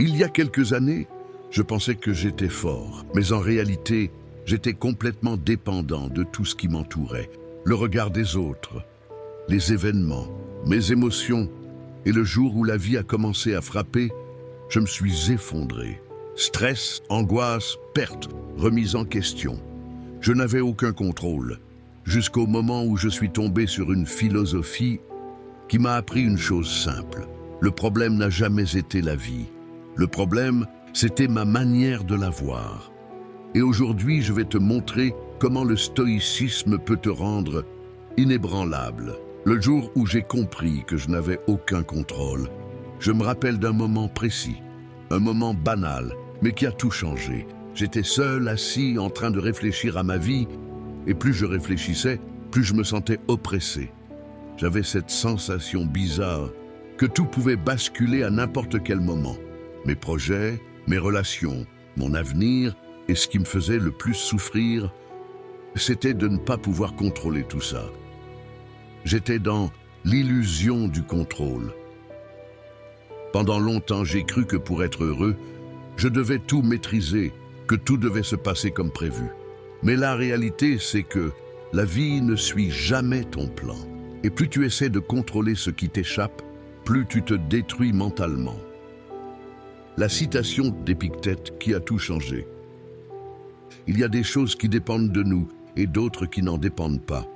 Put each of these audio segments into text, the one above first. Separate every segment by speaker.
Speaker 1: Il y a quelques années, je pensais que j'étais fort, mais en réalité, j'étais complètement dépendant de tout ce qui m'entourait. Le regard des autres, les événements, mes émotions, et le jour où la vie a commencé à frapper, je me suis effondré. Stress, angoisse, perte, remise en question. Je n'avais aucun contrôle, jusqu'au moment où je suis tombé sur une philosophie qui m'a appris une chose simple. Le problème n'a jamais été la vie. Le problème, c'était ma manière de la voir. Et aujourd'hui, je vais te montrer comment le stoïcisme peut te rendre inébranlable. Le jour où j'ai compris que je n'avais aucun contrôle, je me rappelle d'un moment précis, un moment banal, mais qui a tout changé. J'étais seul, assis, en train de réfléchir à ma vie, et plus je réfléchissais, plus je me sentais oppressé. J'avais cette sensation bizarre que tout pouvait basculer à n'importe quel moment. Mes projets, mes relations, mon avenir, et ce qui me faisait le plus souffrir, c'était de ne pas pouvoir contrôler tout ça. J'étais dans l'illusion du contrôle. Pendant longtemps, j'ai cru que pour être heureux, je devais tout maîtriser, que tout devait se passer comme prévu. Mais la réalité, c'est que la vie ne suit jamais ton plan. Et plus tu essaies de contrôler ce qui t'échappe, plus tu te détruis mentalement. La citation d'Épictète qui a tout changé. Il y a des choses qui dépendent de nous et d'autres qui n'en dépendent pas.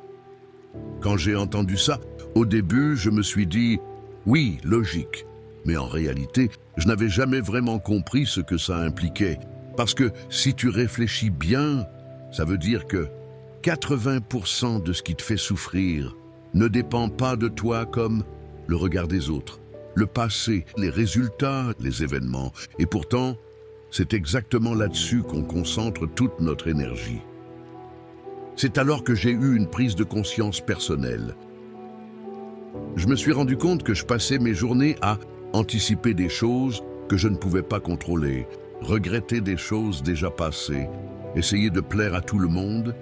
Speaker 1: Quand j'ai entendu ça, au début, je me suis dit « oui, logique ». Mais en réalité, je n'avais jamais vraiment compris ce que ça impliquait. Parce que si tu réfléchis bien, ça veut dire que 80% de ce qui te fait souffrir ne dépend pas de toi comme le regard des autres, le passé, les résultats, les événements. Et pourtant, c'est exactement là-dessus qu'on concentre toute notre énergie. C'est alors que j'ai eu une prise de conscience personnelle. Je me suis rendu compte que je passais mes journées à anticiper des choses que je ne pouvais pas contrôler, regretter des choses déjà passées, essayer de plaire à tout le monde,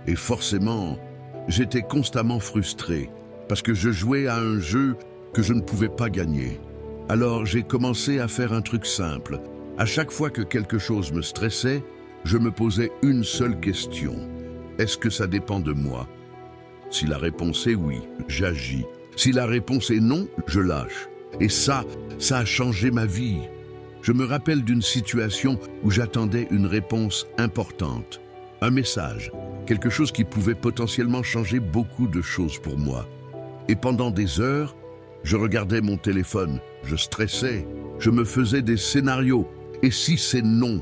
Speaker 1: et forcément, j'étais constamment frustré parce que je jouais à un jeu que je ne pouvais pas gagner. Alors j'ai commencé à faire un truc simple. À chaque fois que quelque chose me stressait, je me posais une seule question. Est-ce que ça dépend de moi? Si la réponse est oui, j'agis. Si la réponse est non, je lâche. Et ça a changé ma vie. Je me rappelle d'une situation où j'attendais une réponse importante, un message, quelque chose qui pouvait potentiellement changer beaucoup de choses pour moi. Et pendant des heures, je regardais mon téléphone, je stressais, je me faisais des scénarios. Et si c'est non?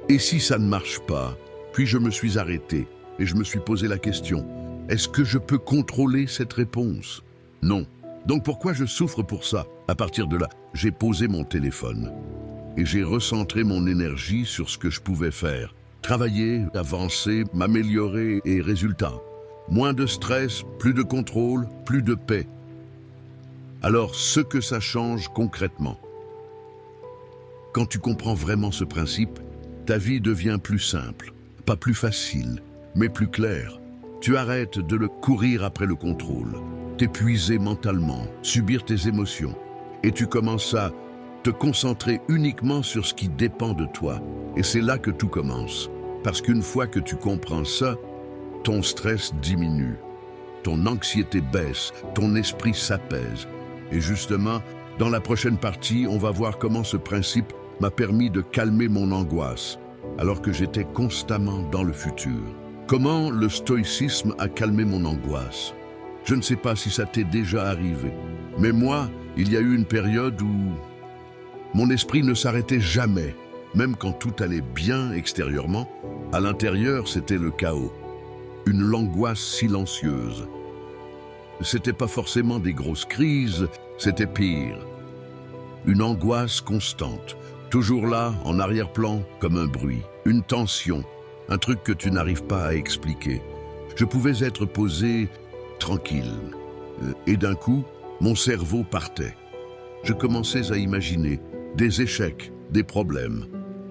Speaker 1: Et si ça ne marche pas? Puis je me suis arrêté et je me suis posé la question, est-ce que je peux contrôler cette réponse? Non. Donc pourquoi je souffre pour ça? À partir de là, j'ai posé mon téléphone et j'ai recentré mon énergie sur ce que je pouvais faire. Travailler, avancer, m'améliorer et résultat. Moins de stress, plus de contrôle, plus de paix. Alors, ce que ça change concrètement. Quand tu comprends vraiment ce principe, ta vie devient plus simple, pas plus facile, mais plus claire. Tu arrêtes de le courir après le contrôle, t'épuiser mentalement, subir tes émotions, et tu commences à te concentrer uniquement sur ce qui dépend de toi. Et c'est là que tout commence. Parce qu'une fois que tu comprends ça, ton stress diminue, ton anxiété baisse, ton esprit s'apaise. Et justement, dans la prochaine partie, on va voir comment ce principe m'a permis de calmer mon angoisse, alors que j'étais constamment dans le futur. Comment le stoïcisme a calmé mon angoisse? Je ne sais pas si ça t'est déjà arrivé, mais moi, il y a eu une période où mon esprit ne s'arrêtait jamais, même quand tout allait bien extérieurement. À l'intérieur, c'était le chaos, une angoisse silencieuse. C'était pas forcément des grosses crises, c'était pire. Une angoisse constante, toujours là, en arrière-plan, comme un bruit, une tension, un truc que tu n'arrives pas à expliquer. Je pouvais être posé tranquille, et d'un coup, mon cerveau partait. Je commençais à imaginer des échecs, des problèmes,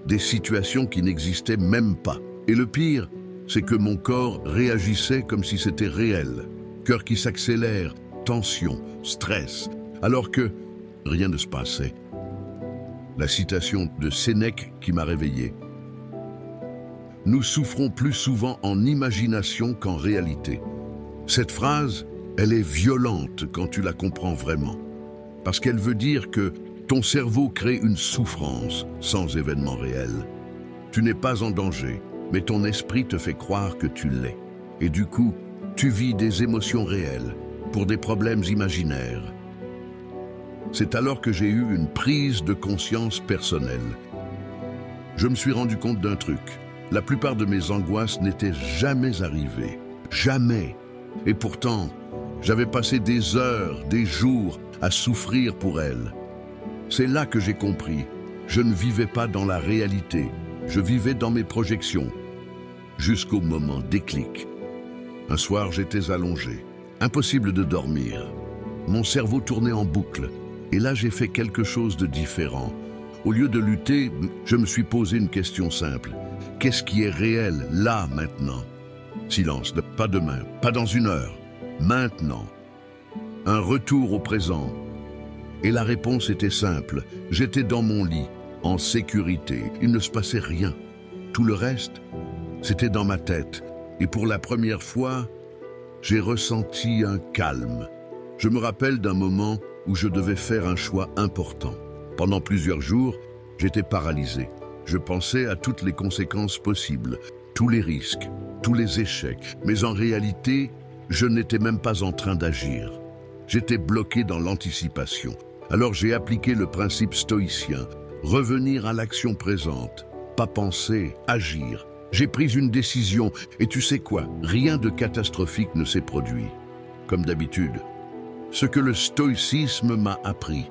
Speaker 1: des situations qui n'existaient même pas. Et le pire, c'est que mon corps réagissait comme si c'était réel. Cœur qui s'accélère, tension, stress, alors que rien ne se passait. la citation de Sénèque qui m'a réveillé. Nous souffrons plus souvent en imagination qu'en réalité. Cette phrase, elle est violente quand tu la comprends vraiment, parce qu'elle veut dire que ton cerveau crée une souffrance sans événement réel. Tu n'es pas en danger, mais ton esprit te fait croire que tu l'es. Et du coup, tu vis des émotions réelles pour des problèmes imaginaires. C'est alors que j'ai eu une prise de conscience personnelle. Je me suis rendu compte d'un truc. La plupart de mes angoisses n'étaient jamais arrivées. Jamais. Et pourtant, j'avais passé des heures, des jours à souffrir pour elles. C'est là que j'ai compris. Je ne vivais pas dans la réalité. Je vivais dans mes projections. Jusqu'au moment déclic. Un soir, j'étais allongé. Impossible de dormir. Mon cerveau tournait en boucle. Et là, j'ai fait quelque chose de différent. Au lieu de lutter, je me suis posé une question simple. Qu'est-ce qui est réel, là, maintenant? Silence, pas demain, pas dans une heure. Maintenant. Un retour au présent. Et la réponse était simple. J'étais dans mon lit, en sécurité. Il ne se passait rien. Tout le reste, c'était dans ma tête. Et pour la première fois, j'ai ressenti un calme. Je me rappelle d'un moment où je devais faire un choix important. Pendant plusieurs jours, j'étais paralysé. Je pensais à toutes les conséquences possibles, tous les risques, tous les échecs. Mais en réalité, je n'étais même pas en train d'agir. J'étais bloqué dans l'anticipation. Alors j'ai appliqué le principe stoïcien, revenir à l'action présente, pas penser, agir. J'ai pris une décision et tu sais quoi, rien de catastrophique ne s'est produit. Comme d'habitude, ce que le stoïcisme m'a appris.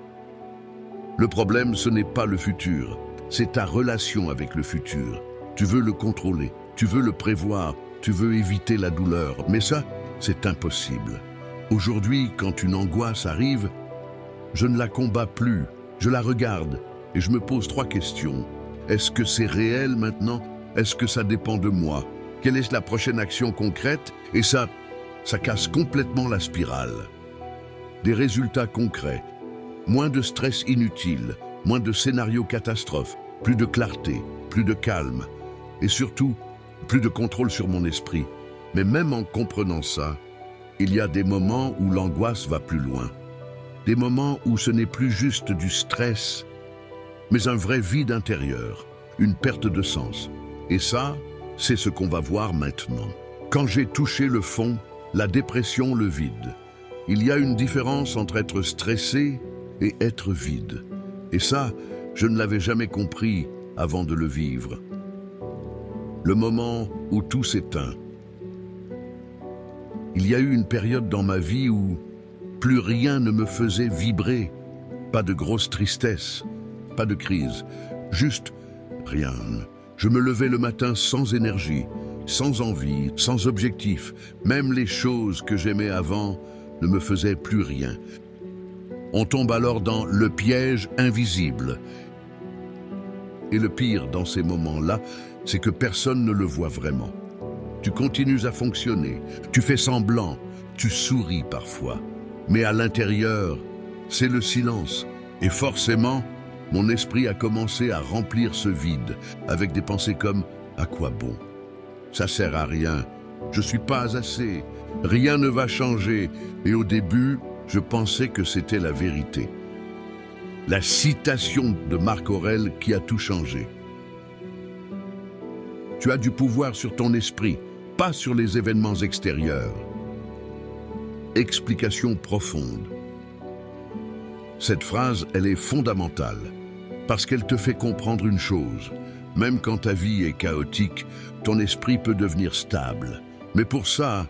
Speaker 1: Le problème, ce n'est pas le futur, c'est ta relation avec le futur. Tu veux le contrôler, tu veux le prévoir, tu veux éviter la douleur, mais ça, c'est impossible. Aujourd'hui, quand une angoisse arrive, je ne la combats plus, je la regarde et je me pose 3 questions. Est-ce que c'est réel maintenant? Est-ce que ça dépend de moi? Quelle est la prochaine action concrète? Et ça casse complètement la spirale. Des résultats concrets, moins de stress inutile, moins de scénarios catastrophes, plus de clarté, plus de calme et surtout, plus de contrôle sur mon esprit. Mais même en comprenant ça, il y a des moments où l'angoisse va plus loin. Des moments où ce n'est plus juste du stress, mais un vrai vide intérieur, une perte de sens. Et ça, c'est ce qu'on va voir maintenant. Quand j'ai touché le fond, la dépression, le vide, il y a une différence entre être stressé et être vide. Et ça, je ne l'avais jamais compris avant de le vivre. Le moment où tout s'éteint. Il y a eu une période dans ma vie où plus rien ne me faisait vibrer. Pas de grosse tristesse, pas de crise, juste rien. Je me levais le matin sans énergie, sans envie, sans objectif. Même les choses que j'aimais avant ne me faisaient plus rien. On tombe alors dans le piège invisible. Et le pire dans ces moments-là, c'est que personne ne le voit vraiment. Tu continues à fonctionner, tu fais semblant, tu souris parfois. Mais à l'intérieur, c'est le silence. Et forcément, mon esprit a commencé à remplir ce vide avec des pensées comme « à quoi bon? Ça sert à rien, je suis pas assez, rien ne va changer. » Et au début, je pensais que c'était la vérité. La citation de Marc Aurèle qui a tout changé. Tu as du pouvoir sur ton esprit, pas sur les événements extérieurs. Explication profonde. Cette phrase, elle est fondamentale, parce qu'elle te fait comprendre une chose. Même quand ta vie est chaotique, ton esprit peut devenir stable. Mais pour ça,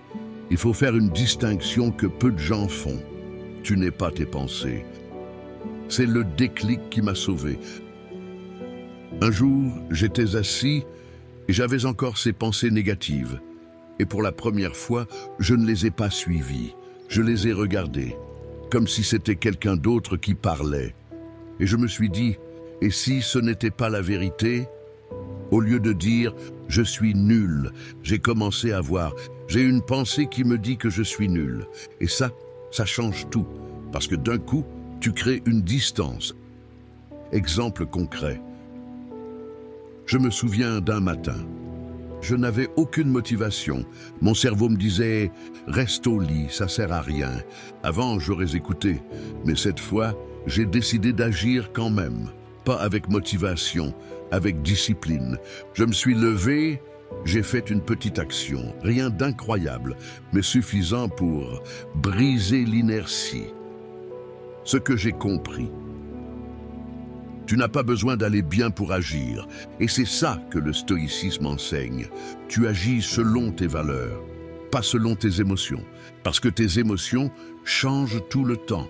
Speaker 1: il faut faire une distinction que peu de gens font. Tu n'es pas tes pensées. C'est le déclic qui m'a sauvé. Un jour, j'étais assis et j'avais encore ces pensées négatives. Et pour la première fois, je ne les ai pas suivies. Je les ai regardées, comme si c'était quelqu'un d'autre qui parlait. Et je me suis dit, et si ce n'était pas la vérité? Au lieu de dire « je suis nul », j'ai commencé à voir. J'ai une pensée qui me dit que je suis nul. Et ça change tout. Parce que d'un coup, tu crées une distance. Exemple concret. Je me souviens d'un matin. Je n'avais aucune motivation. Mon cerveau me disait « Reste au lit, ça sert à rien ». Avant, j'aurais écouté. Mais cette fois, j'ai décidé d'agir quand même. Pas avec motivation, avec discipline. Je me suis levé, j'ai fait une petite action. Rien d'incroyable, mais suffisant pour briser l'inertie. Ce que j'ai compris. Tu n'as pas besoin d'aller bien pour agir. Et c'est ça que le stoïcisme enseigne. Tu agis selon tes valeurs, pas selon tes émotions. Parce que tes émotions changent tout le temps.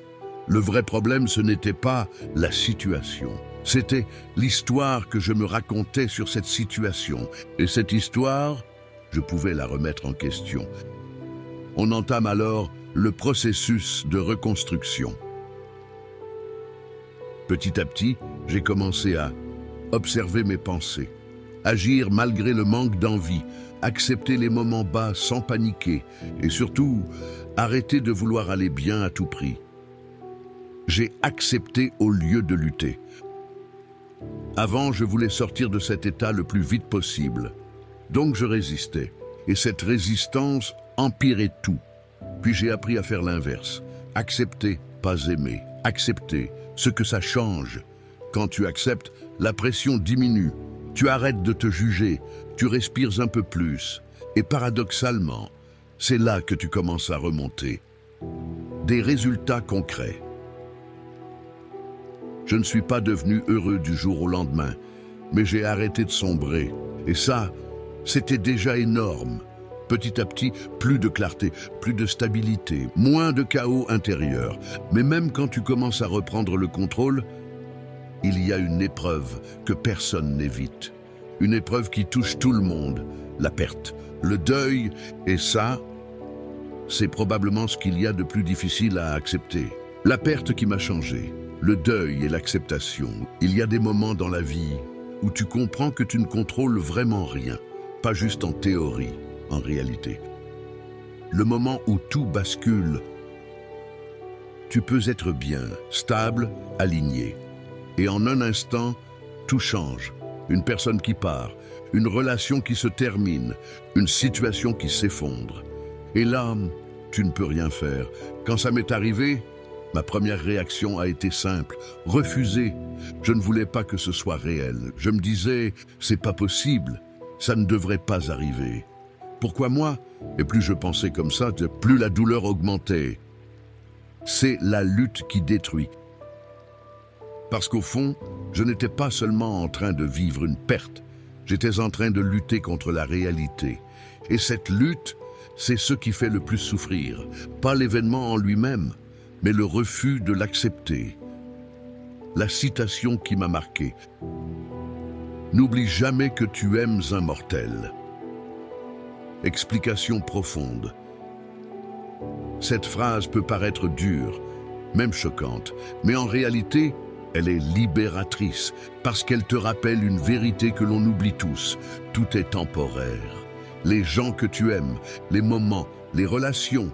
Speaker 1: Le vrai problème, ce n'était pas la situation. C'était l'histoire que je me racontais sur cette situation. Et cette histoire, je pouvais la remettre en question. On entame alors le processus de reconstruction. Petit à petit, j'ai commencé à observer mes pensées, agir malgré le manque d'envie, accepter les moments bas sans paniquer et surtout, arrêter de vouloir aller bien à tout prix. J'ai accepté au lieu de lutter. Avant, je voulais sortir de cet état le plus vite possible. Donc je résistais. Et cette résistance empirait tout. Puis j'ai appris à faire l'inverse. Accepter, pas aimer. Accepter, ce que ça change. Quand tu acceptes, la pression diminue. Tu arrêtes de te juger. Tu respires un peu plus. Et paradoxalement, c'est là que tu commences à remonter. Des résultats concrets. Je ne suis pas devenu heureux du jour au lendemain, mais j'ai arrêté de sombrer. Et ça, c'était déjà énorme. Petit à petit, plus de clarté, plus de stabilité, moins de chaos intérieur. Mais même quand tu commences à reprendre le contrôle, il y a une épreuve que personne n'évite. Une épreuve qui touche tout le monde, la perte, le deuil, et ça, c'est probablement ce qu'il y a de plus difficile à accepter. La perte qui m'a changé, le deuil et l'acceptation. Il y a des moments dans la vie où tu comprends que tu ne contrôles vraiment rien, pas juste en théorie, en réalité. Le moment où tout bascule, tu peux être bien, stable, aligné. Et en un instant, tout change. Une personne qui part, une relation qui se termine, une situation qui s'effondre. Et là, tu ne peux rien faire. Quand ça m'est arrivé, ma première réaction a été simple, refuser. Je ne voulais pas que ce soit réel. Je me disais, c'est pas possible, ça ne devrait pas arriver. Pourquoi moi? Et plus je pensais comme ça, plus la douleur augmentait. C'est la lutte qui détruit. Parce qu'au fond, je n'étais pas seulement en train de vivre une perte, j'étais en train de lutter contre la réalité. Et cette lutte, c'est ce qui fait le plus souffrir. Pas l'événement en lui-même, mais le refus de l'accepter. La citation qui m'a marqué. N'oublie jamais que tu aimes un mortel. Explication profonde. Cette phrase peut paraître dure, même choquante, mais en réalité, elle est libératrice, parce qu'elle te rappelle une vérité que l'on oublie tous. Tout est temporaire. Les gens que tu aimes, les moments, les relations,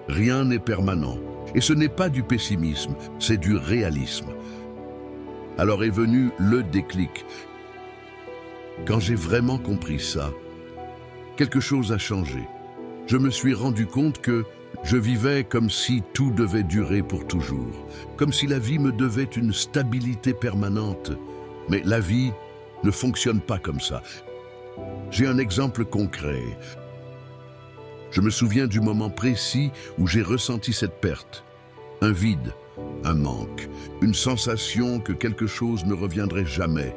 Speaker 1: rien n'est permanent. Et ce n'est pas du pessimisme, c'est du réalisme. Alors est venu le déclic. Quand j'ai vraiment compris ça, quelque chose a changé. Je me suis rendu compte que je vivais comme si tout devait durer pour toujours, comme si la vie me devait une stabilité permanente. Mais la vie ne fonctionne pas comme ça. J'ai un exemple concret. Je me souviens du moment précis où j'ai ressenti cette perte. Un vide, un manque, une sensation que quelque chose ne reviendrait jamais.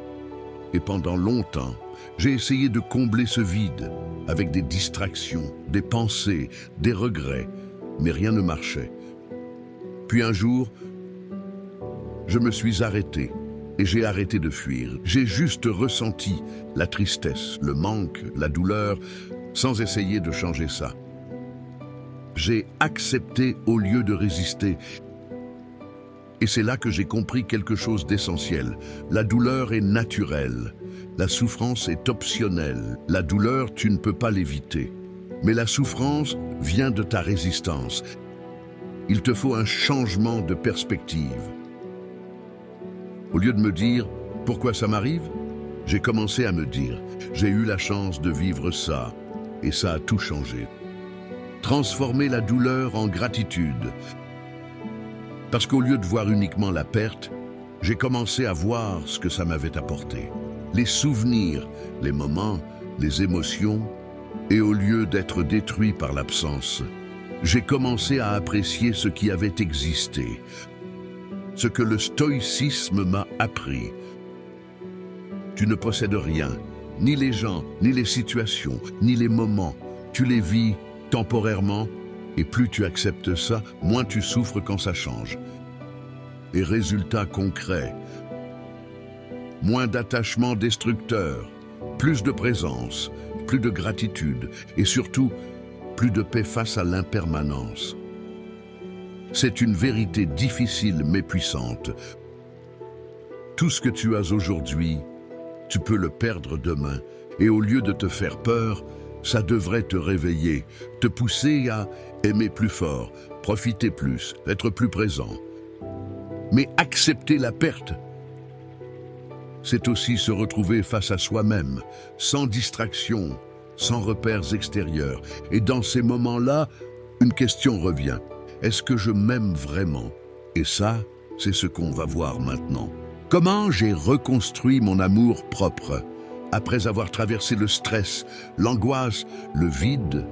Speaker 1: Et pendant longtemps, j'ai essayé de combler ce vide avec des distractions, des pensées, des regrets, mais rien ne marchait. Puis un jour, je me suis arrêté et j'ai arrêté de fuir. J'ai juste ressenti la tristesse, le manque, la douleur, sans essayer de changer ça. J'ai accepté au lieu de résister. Et c'est là que j'ai compris quelque chose d'essentiel. La douleur est naturelle. La souffrance est optionnelle. La douleur, tu ne peux pas l'éviter. Mais la souffrance vient de ta résistance. Il te faut un changement de perspective. Au lieu de me dire « Pourquoi ça m'arrive ?», j'ai commencé à me dire « J'ai eu la chance de vivre ça, et ça a tout changé. » Transformer la douleur en gratitude. Parce qu'au lieu de voir uniquement la perte, j'ai commencé à voir ce que ça m'avait apporté. Les souvenirs, les moments, les émotions, et au lieu d'être détruit par l'absence, j'ai commencé à apprécier ce qui avait existé, ce que le stoïcisme m'a appris. Tu ne possèdes rien, ni les gens, ni les situations, ni les moments. Tu les vis temporairement, et plus tu acceptes ça, moins tu souffres quand ça change. Et résultat concret, moins d'attachement destructeur, plus de présence, plus de gratitude, et surtout, plus de paix face à l'impermanence. C'est une vérité difficile mais puissante. Tout ce que tu as aujourd'hui, tu peux le perdre demain, et au lieu de te faire peur, ça devrait te réveiller, te pousser à aimer plus fort, profiter plus, être plus présent. Mais accepter la perte, c'est aussi se retrouver face à soi-même, sans distraction, sans repères extérieurs. Et dans ces moments-là, une question revient. Est-ce que je m'aime vraiment? Et ça, c'est ce qu'on va voir maintenant. Comment j'ai reconstruit mon amour propre après avoir traversé le stress, l'angoisse, le vide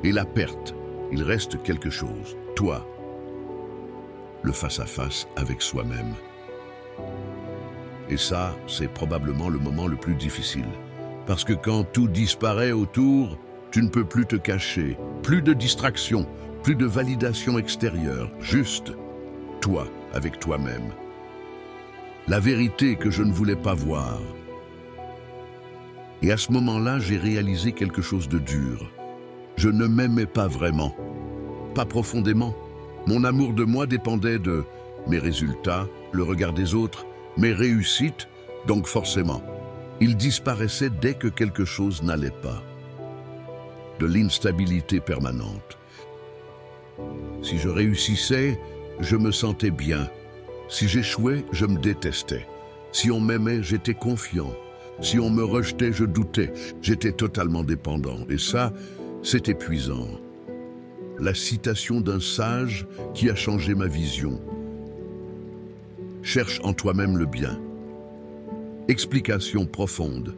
Speaker 1: et la perte? Il reste quelque chose. Toi, le face-à-face avec soi-même. Et ça, c'est probablement le moment le plus difficile. Parce que quand tout disparaît autour, tu ne peux plus te cacher, plus de distraction, plus de validation extérieure, juste toi avec toi-même. La vérité que je ne voulais pas voir. Et à ce moment-là, j'ai réalisé quelque chose de dur. Je ne m'aimais pas vraiment, pas profondément. Mon amour de moi dépendait de mes résultats, le regard des autres, mes réussites, donc forcément. Il disparaissait dès que quelque chose n'allait pas. De l'instabilité permanente. Si je réussissais, je me sentais bien. Si j'échouais, je me détestais. Si on m'aimait, j'étais confiant. Si on me rejetait, je doutais. J'étais totalement dépendant. Et ça, c'est épuisant. La citation d'un sage qui a changé ma vision. Cherche en toi-même le bien. Explication profonde.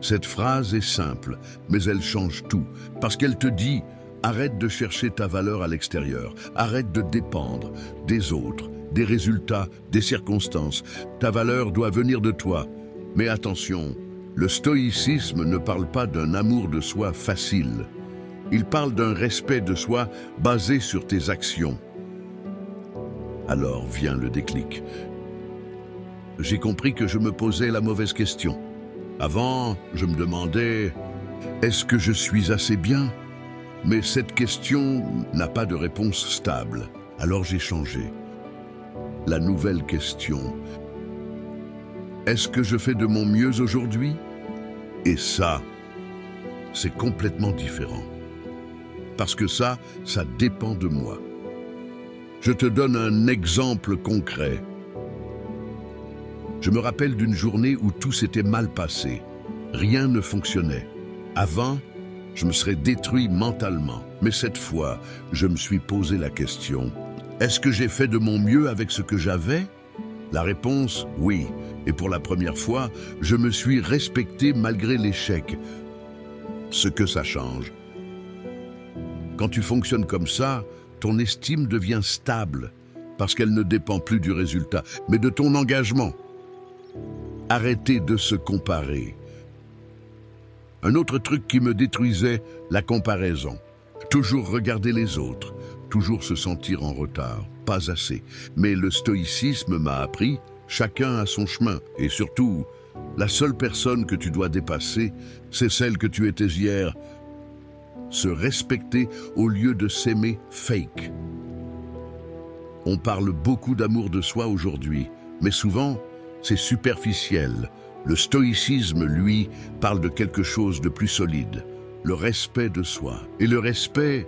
Speaker 1: Cette phrase est simple, mais elle change tout, parce qu'elle te dit « Arrête de chercher ta valeur à l'extérieur, arrête de dépendre des autres, des résultats, des circonstances. Ta valeur doit venir de toi. » Mais attention, le stoïcisme ne parle pas d'un amour de soi facile. Il parle d'un respect de soi basé sur tes actions. Alors vient le déclic. J'ai compris que je me posais la mauvaise question. Avant, je me demandais « Est-ce que je suis assez bien ?» Mais cette question n'a pas de réponse stable. Alors j'ai changé. La nouvelle question. Est-ce que je fais de mon mieux aujourd'hui? Et ça, c'est complètement différent. Parce que ça dépend de moi. Je te donne un exemple concret. Je me rappelle d'une journée où tout s'était mal passé. Rien ne fonctionnait. Avant, je me serais détruit mentalement. Mais cette fois, je me suis posé la question. Est-ce que j'ai fait de mon mieux avec ce que j'avais? La réponse, oui. Et pour la première fois, je me suis respecté malgré l'échec. Ce que ça change. Quand tu fonctionnes comme ça, ton estime devient stable, parce qu'elle ne dépend plus du résultat, mais de ton engagement. Arrêtez de se comparer. Un autre truc qui me détruisait, la comparaison. Toujours regarder les autres, toujours se sentir en retard, pas assez. Mais le stoïcisme m'a appris, chacun a son chemin. Et surtout, la seule personne que tu dois dépasser, c'est celle que tu étais hier. Se respecter au lieu de s'aimer fake. On parle beaucoup d'amour de soi aujourd'hui, mais souvent, c'est superficiel. Le stoïcisme, lui, parle de quelque chose de plus solide, le respect de soi. Et le respect,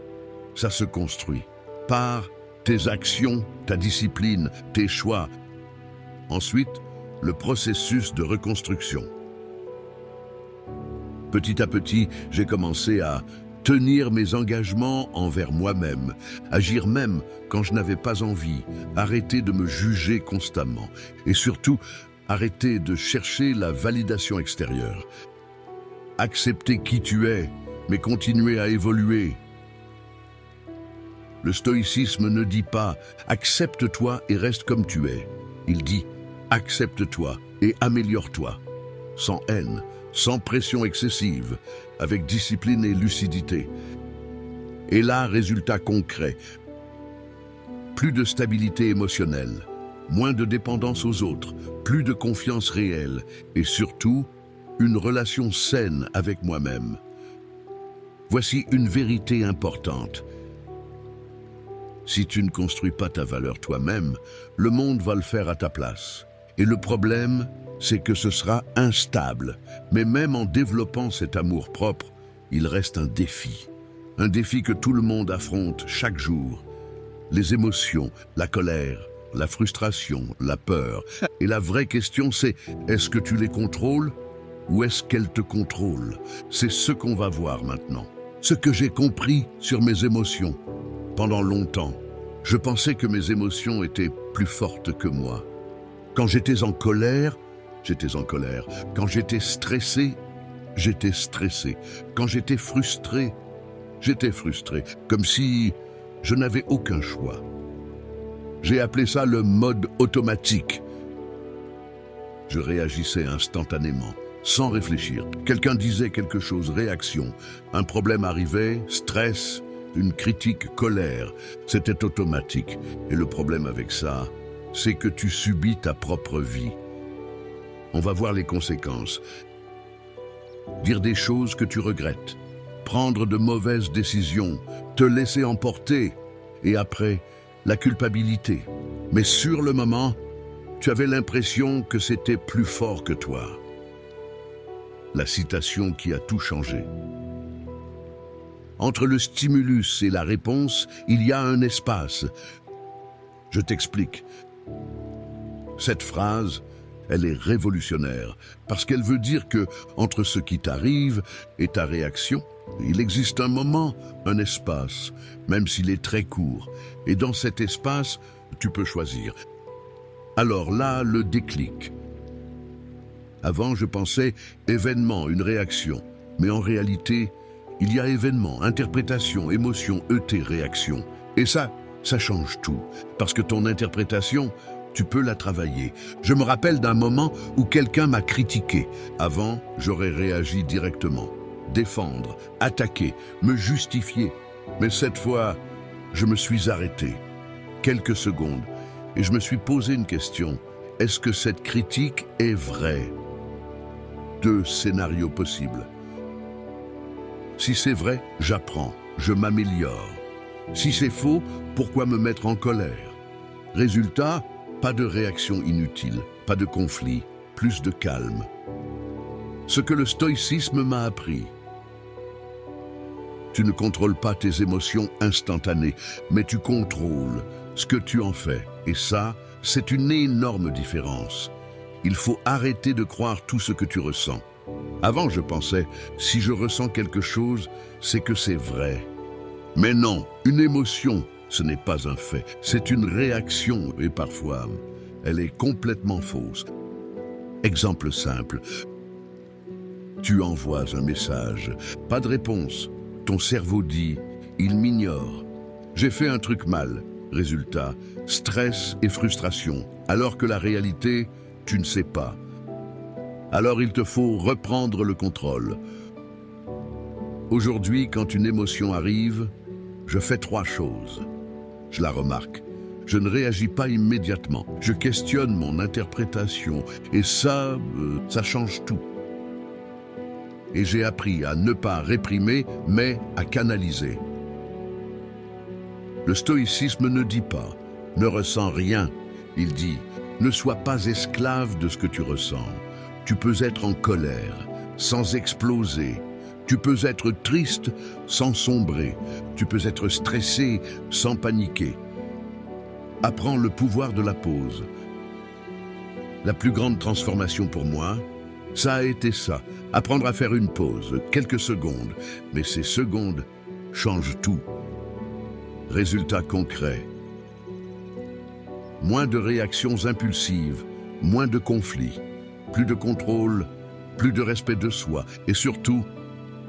Speaker 1: ça se construit par tes actions, ta discipline, tes choix. Ensuite, le processus de reconstruction. Petit à petit, j'ai commencé à tenir mes engagements envers moi-même, agir même quand je n'avais pas envie, arrêter de me juger constamment et surtout arrêter de chercher la validation extérieure. Accepter qui tu es, mais continuer à évoluer. Le stoïcisme ne dit pas « accepte-toi et reste comme tu es ». Il dit « accepte-toi et améliore-toi », sans haine, sans pression excessive, avec discipline et lucidité. Et là, résultat concret. Plus de stabilité émotionnelle, moins de dépendance aux autres, plus de confiance réelle et surtout, une relation saine avec moi-même. Voici une vérité importante. Si tu ne construis pas ta valeur toi-même, le monde va le faire à ta place. Et le problème, c'est que ce sera instable. Mais même en développant cet amour-propre, il reste un défi. Un défi que tout le monde affronte chaque jour. Les émotions, la colère, la frustration, la peur. Et la vraie question, c'est est-ce que tu les contrôles ou est-ce qu'elles te contrôlent? C'est ce qu'on va voir maintenant. Ce que j'ai compris sur mes émotions. Pendant longtemps, je pensais que mes émotions étaient plus fortes que moi. Quand j'étais en colère, j'étais en colère. Quand j'étais stressé, j'étais stressé. Quand j'étais frustré, j'étais frustré. Comme si je n'avais aucun choix. J'ai appelé ça le mode automatique. Je réagissais instantanément, sans réfléchir. Quelqu'un disait quelque chose, réaction. Un problème arrivait, stress, une critique, colère. C'était automatique. Et le problème avec ça, c'est que tu subis ta propre vie. On va voir les conséquences. Dire des choses que tu regrettes, prendre de mauvaises décisions, te laisser emporter, et après, la culpabilité. Mais sur le moment, tu avais l'impression que c'était plus fort que toi. La citation qui a tout changé. Entre le stimulus et la réponse, il y a un espace. Je t'explique. Cette phrase, elle est révolutionnaire, parce qu'elle veut dire que, entre ce qui t'arrive et ta réaction, il existe un moment, un espace, même s'il est très court. Et dans cet espace, tu peux choisir. Alors là, le déclic. Avant, je pensais événement, une réaction. Mais en réalité, il y a événement, interprétation, émotion, ET, réaction. Et ça change tout. Parce que ton interprétation, tu peux la travailler. Je me rappelle d'un moment où quelqu'un m'a critiqué. Avant, j'aurais réagi directement. Défendre, attaquer, me justifier. Mais cette fois, je me suis arrêté. Quelques secondes. Et je me suis posé une question. Est-ce que cette critique est vraie? 2 scénarios possibles. Si c'est vrai, j'apprends, je m'améliore. Si c'est faux, pourquoi me mettre en colère? Résultat, pas de réaction inutile, pas de conflit, plus de calme. Ce que le stoïcisme m'a appris. Tu ne contrôles pas tes émotions instantanées, mais tu contrôles ce que tu en fais. Et ça, c'est une énorme différence. Il faut arrêter de croire tout ce que tu ressens. Avant, je pensais, si je ressens quelque chose, c'est que c'est vrai. Mais non, une émotion, ce n'est pas un fait. C'est une réaction et parfois, elle est complètement fausse. Exemple simple. Tu envoies un message, pas de réponse. Ton cerveau dit, il m'ignore. J'ai fait un truc mal. Résultat, stress et frustration. Alors que la réalité, tu ne sais pas. Alors il te faut reprendre le contrôle. Aujourd'hui, quand une émotion arrive, je fais 3 choses. Je la remarque. Je ne réagis pas immédiatement. Je questionne mon interprétation. Et ça change tout. Et j'ai appris à ne pas réprimer, mais à canaliser. Le stoïcisme ne dit pas « ne ressens rien ». Il dit « ne sois pas esclave de ce que tu ressens ». Tu peux être en colère, sans exploser. Tu peux être triste, sans sombrer. Tu peux être stressé, sans paniquer. Apprends le pouvoir de la pause. La plus grande transformation pour moi, ça a été ça. Apprendre à faire une pause, quelques secondes. Mais ces secondes changent tout. Résultat concret. Moins de réactions impulsives, moins de conflits, plus de contrôle, plus de respect de soi et surtout,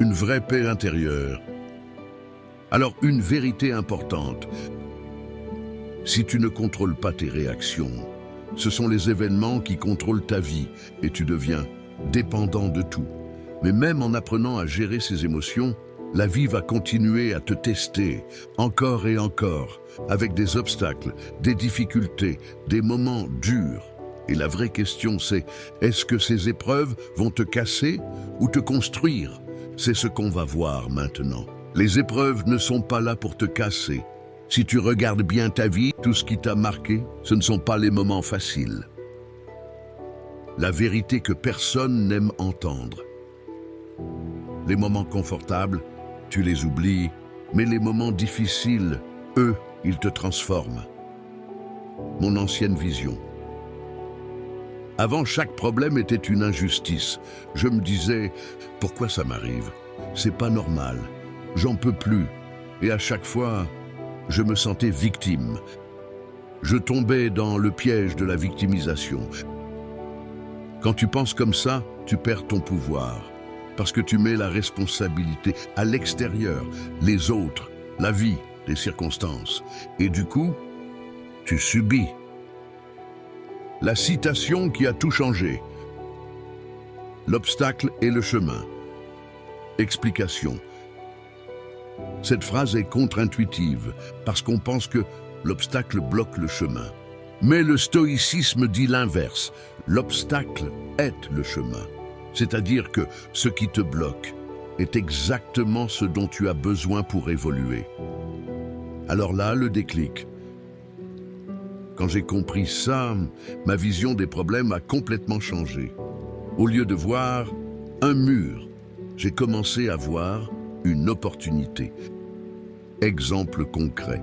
Speaker 1: une vraie paix intérieure. Alors, une vérité importante. Si tu ne contrôles pas tes réactions, ce sont les événements qui contrôlent ta vie et tu deviens dépendant de tout. Mais même en apprenant à gérer ses émotions, la vie va continuer à te tester encore et encore, avec des obstacles, des difficultés, des moments durs. Et la vraie question c'est, est-ce que ces épreuves vont te casser ou te construire? C'est ce qu'on va voir maintenant. Les épreuves ne sont pas là pour te casser. Si tu regardes bien ta vie, tout ce qui t'a marqué, ce ne sont pas les moments faciles. La vérité que personne n'aime entendre. Les moments confortables, tu les oublies, mais les moments difficiles, eux, ils te transforment. Mon ancienne vision. Avant, chaque problème était une injustice. Je me disais, pourquoi ça m'arrive? C'est pas normal. J'en peux plus. Et à chaque fois, je me sentais victime. Je tombais dans le piège de la victimisation. Quand tu penses comme ça, tu perds ton pouvoir. Parce que tu mets la responsabilité à l'extérieur, les autres, la vie, les circonstances. Et du coup, tu subis. La citation qui a tout changé. L'obstacle est le chemin. Explication. Cette phrase est contre-intuitive parce qu'on pense que l'obstacle bloque le chemin. Mais le stoïcisme dit l'inverse. L'obstacle est le chemin. C'est-à-dire que ce qui te bloque est exactement ce dont tu as besoin pour évoluer. Alors là, le déclic. Quand j'ai compris ça, ma vision des problèmes a complètement changé. Au lieu de voir un mur, j'ai commencé à voir une opportunité. Exemple concret.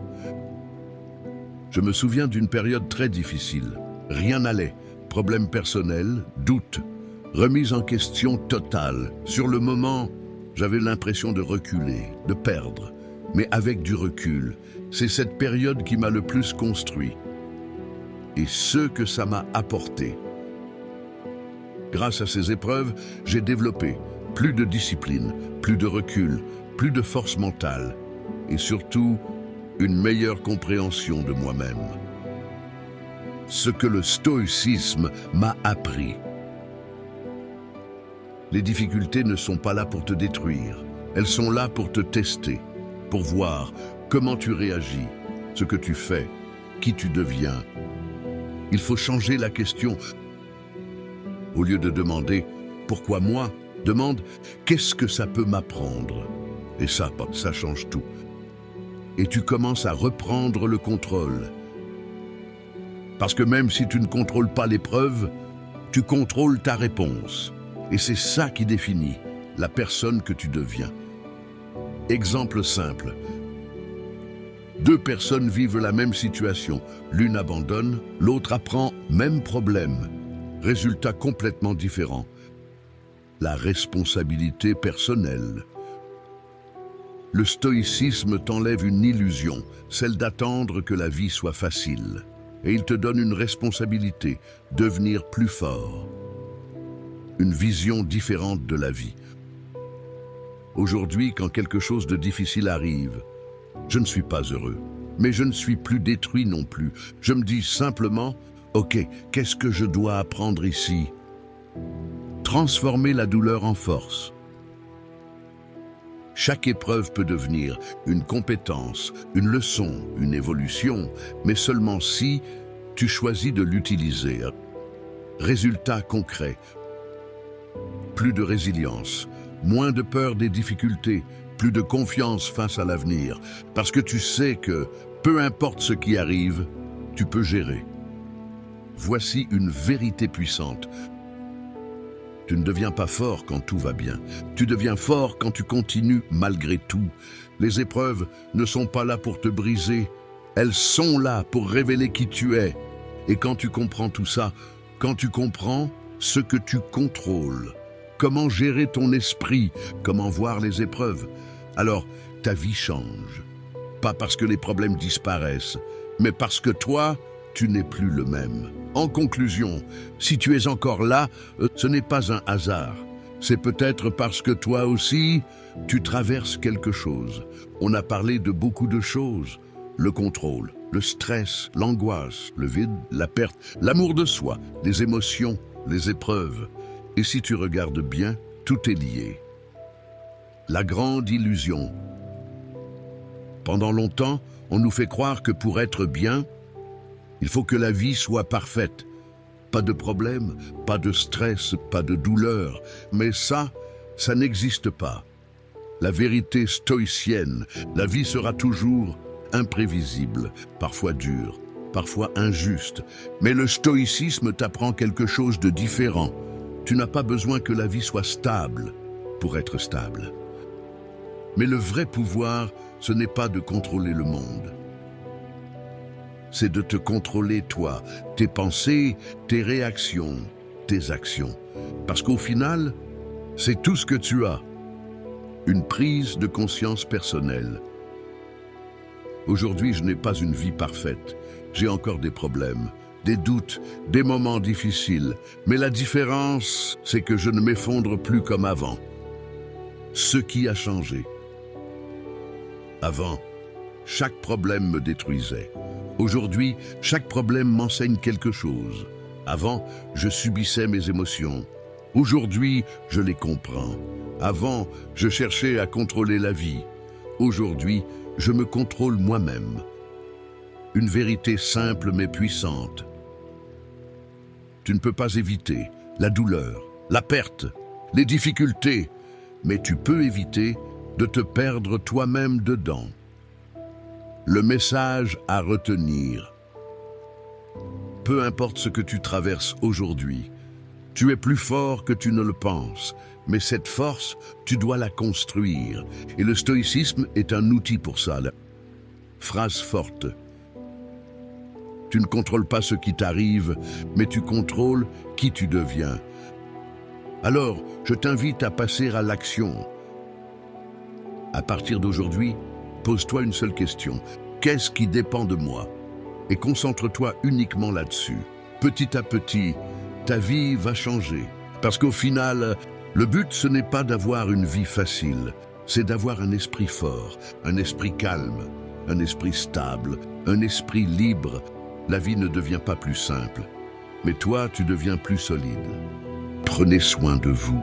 Speaker 1: Je me souviens d'une période très difficile. Rien n'allait. Problèmes personnels, doutes, remise en question totale. Sur le moment, j'avais l'impression de reculer, de perdre. Mais avec du recul, c'est cette période qui m'a le plus construit. Et ce que ça m'a apporté. Grâce à ces épreuves, j'ai développé plus de discipline, plus de recul, plus de force mentale et surtout une meilleure compréhension de moi-même. Ce que le stoïcisme m'a appris. Les difficultés ne sont pas là pour te détruire, elles sont là pour te tester, pour voir comment tu réagis, ce que tu fais, qui tu deviens. Il faut changer la question. Au lieu de demander « Pourquoi moi ?», demande « Qu'est-ce que ça peut m'apprendre ?» Et ça change tout. Et tu commences à reprendre le contrôle. Parce que même si tu ne contrôles pas l'épreuve, tu contrôles ta réponse. Et c'est ça qui définit la personne que tu deviens. Exemple simple. Deux personnes vivent la même situation. L'une abandonne, l'autre apprend, même problème. Résultat complètement différent. La responsabilité personnelle. Le stoïcisme t'enlève une illusion, celle d'attendre que la vie soit facile. Et il te donne une responsabilité, devenir plus fort. Une vision différente de la vie. Aujourd'hui, quand quelque chose de difficile arrive, je ne suis pas heureux, mais je ne suis plus détruit non plus. Je me dis simplement, ok, qu'est-ce que je dois apprendre ici? Transformer la douleur en force. Chaque épreuve peut devenir une compétence, une leçon, une évolution, mais seulement si tu choisis de l'utiliser. Résultat concret. Plus de résilience, moins de peur des difficultés, plus de confiance face à l'avenir, parce que tu sais que, peu importe ce qui arrive, tu peux gérer. Voici une vérité puissante. Tu ne deviens pas fort quand tout va bien. Tu deviens fort quand tu continues malgré tout. Les épreuves ne sont pas là pour te briser. Elles sont là pour révéler qui tu es. Et quand tu comprends tout ça, Quand tu comprends ce que tu contrôles, comment gérer ton esprit, comment voir les épreuves, alors ta vie change. Pas parce que les problèmes disparaissent, mais parce que toi, tu n'es plus le même. En conclusion, si tu es encore là, ce n'est pas un hasard. C'est peut-être parce que toi aussi, tu traverses quelque chose. On a parlé de beaucoup de choses. Le contrôle, le stress, l'angoisse, le vide, la perte, l'amour de soi, les émotions, les épreuves. Et si tu regardes bien, tout est lié. La grande illusion. Pendant longtemps, on nous fait croire que pour être bien, il faut que la vie soit parfaite. Pas de problème, pas de stress, pas de douleur. Mais ça n'existe pas. La vérité stoïcienne, la vie sera toujours imprévisible, parfois dure, parfois injuste. Mais le stoïcisme t'apprend quelque chose de différent. Tu n'as pas besoin que la vie soit stable pour être stable. Mais le vrai pouvoir, ce n'est pas de contrôler le monde. C'est de te contrôler toi, tes pensées, tes réactions, tes actions. Parce qu'au final, c'est tout ce que tu as. Une prise de conscience personnelle. Aujourd'hui, je n'ai pas une vie parfaite. J'ai encore des problèmes, des doutes, des moments difficiles. Mais la différence, c'est que je ne m'effondre plus comme avant. Ce qui a changé. Avant, chaque problème me détruisait. Aujourd'hui, chaque problème m'enseigne quelque chose. Avant, je subissais mes émotions. Aujourd'hui, je les comprends. Avant, je cherchais à contrôler la vie. Aujourd'hui, je me contrôle moi-même. Une vérité simple mais puissante. Tu ne peux pas éviter la douleur, la perte, les difficultés, mais tu peux éviter de te perdre toi-même dedans. Le message à retenir. Peu importe ce que tu traverses aujourd'hui, tu es plus fort que tu ne le penses, mais cette force, tu dois la construire. Et le stoïcisme est un outil pour ça. Phrase forte. Tu ne contrôles pas ce qui t'arrive, mais tu contrôles qui tu deviens. Alors, je t'invite à passer à l'action. À partir d'aujourd'hui, pose-toi une seule question. Qu'est-ce qui dépend de moi? Et concentre-toi uniquement là-dessus. Petit à petit, ta vie va changer. Parce qu'au final, le but, ce n'est pas d'avoir une vie facile. C'est d'avoir un esprit fort, un esprit calme, un esprit stable, un esprit libre. La vie ne devient pas plus simple. Mais toi, tu deviens plus solide. Prenez soin de vous.